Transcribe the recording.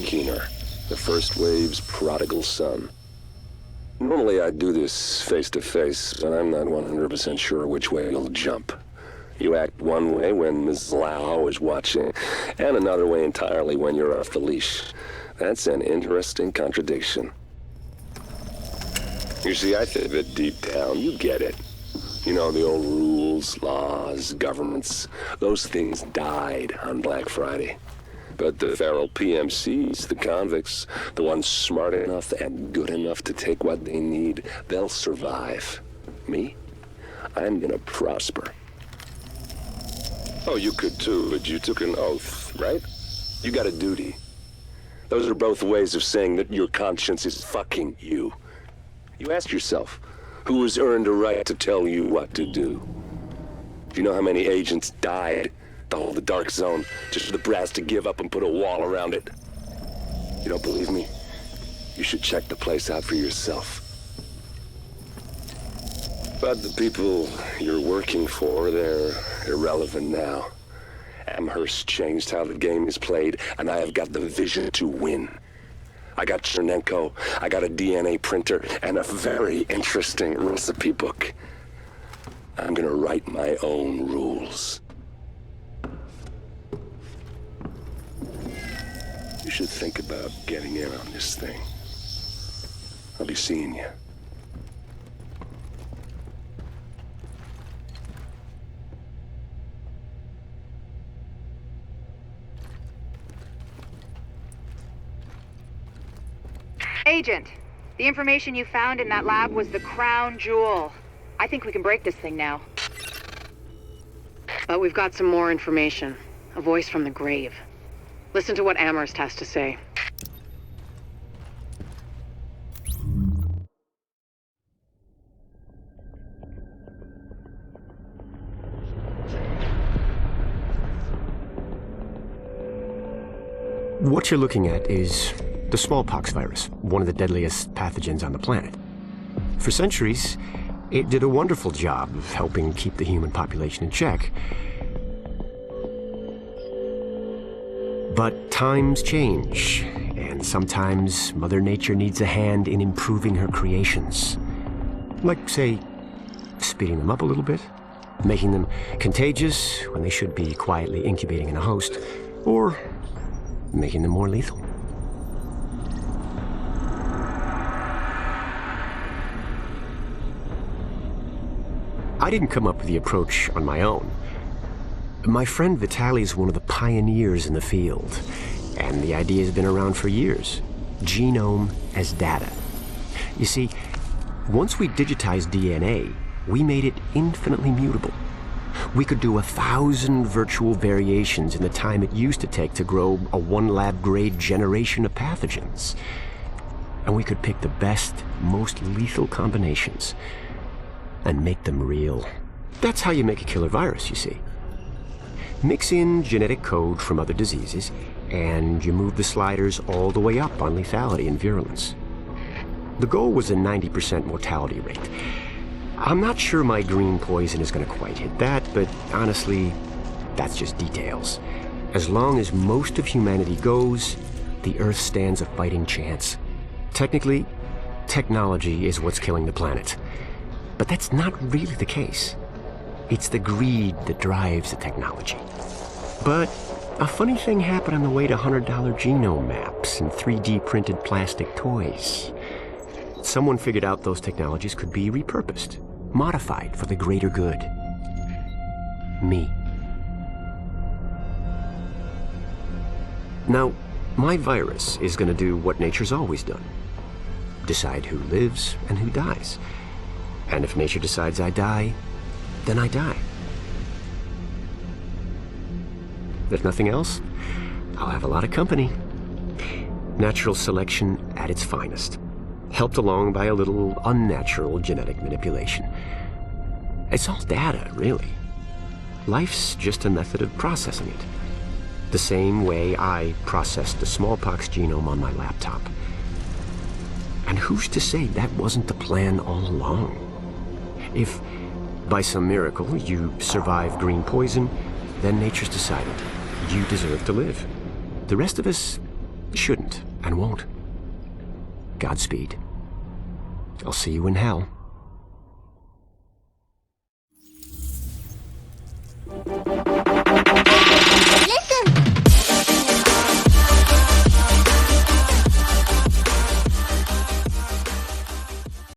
keener. The first wave's prodigal son. Normally I'd do this face-to-face, but I'm not 100% sure which way you'll jump. You act one way when Ms. Lau is watching, and another way entirely when you're off the leash. That's an interesting contradiction. You see, I think that deep down, you get it. You know, the old rules, laws, governments, those things died on Black Friday. But the feral PMCs, the convicts, the ones smart enough and good enough to take what they need, they'll survive. Me? I'm gonna prosper. Oh, you could too, but you took an oath, right? You got a duty. Those are both ways of saying that your conscience is fucking you. You ask yourself, who has earned a right to tell you what to do? Do you know how many agents died to hold the Dark Zone just for the brass to give up and put a wall around it? You don't believe me? You should check the place out for yourself. But the people you're working for, they're irrelevant now. Amherst changed how the game is played, and I have got the vision to win. I got Chernenko, I got a DNA printer, and a very interesting recipe book. I'm gonna write my own rules. You should think about getting in on this thing. I'll be seeing you. Agent, the information you found in that lab was the crown jewel. I think we can break this thing now. But we've got some more information. A voice from the grave. Listen to what Amherst has to say. What you're looking at is the smallpox virus, one of the deadliest pathogens on the planet. For centuries, it did a wonderful job of helping keep the human population in check. But times change, and sometimes Mother Nature needs a hand in improving her creations. Like, say, speeding them up a little bit, making them contagious when they should be quietly incubating in a host, or making them more lethal. I didn't come up with the approach on my own. My friend Vitaly is one of the pioneers in the field, and the idea has been around for years. Genome as data. You see, once we digitized DNA, we made it infinitely mutable. We could do 1,000 virtual variations in the time it used to take to grow a one lab-grade generation of pathogens. And we could pick the best, most lethal combinations and make them real. That's how you make a killer virus, you see. Mix in genetic code from other diseases, and you move the sliders all the way up on lethality and virulence. The goal was a 90% mortality rate. I'm not sure my green poison is going to quite hit that, but honestly, that's just details. As long as most of humanity goes, the Earth stands a fighting chance. Technically, technology is what's killing the planet. But that's not really the case. It's the greed that drives the technology. But a funny thing happened on the way to $100 genome maps and 3D printed plastic toys. Someone figured out those technologies could be repurposed, modified for the greater good. Me. Now, my virus is going to do what nature's always done. Decide who lives and who dies. And if nature decides I die, then I die. If nothing else, I'll have a lot of company. Natural selection at its finest, helped along by a little unnatural genetic manipulation. It's all data, really. Life's just a method of processing it. The same way I processed the smallpox genome on my laptop. And who's to say that wasn't the plan all along? If, by some miracle, you survive green poison, then nature's decided you deserve to live. The rest of us, Shouldn't and won't. Godspeed. I'll see you in hell.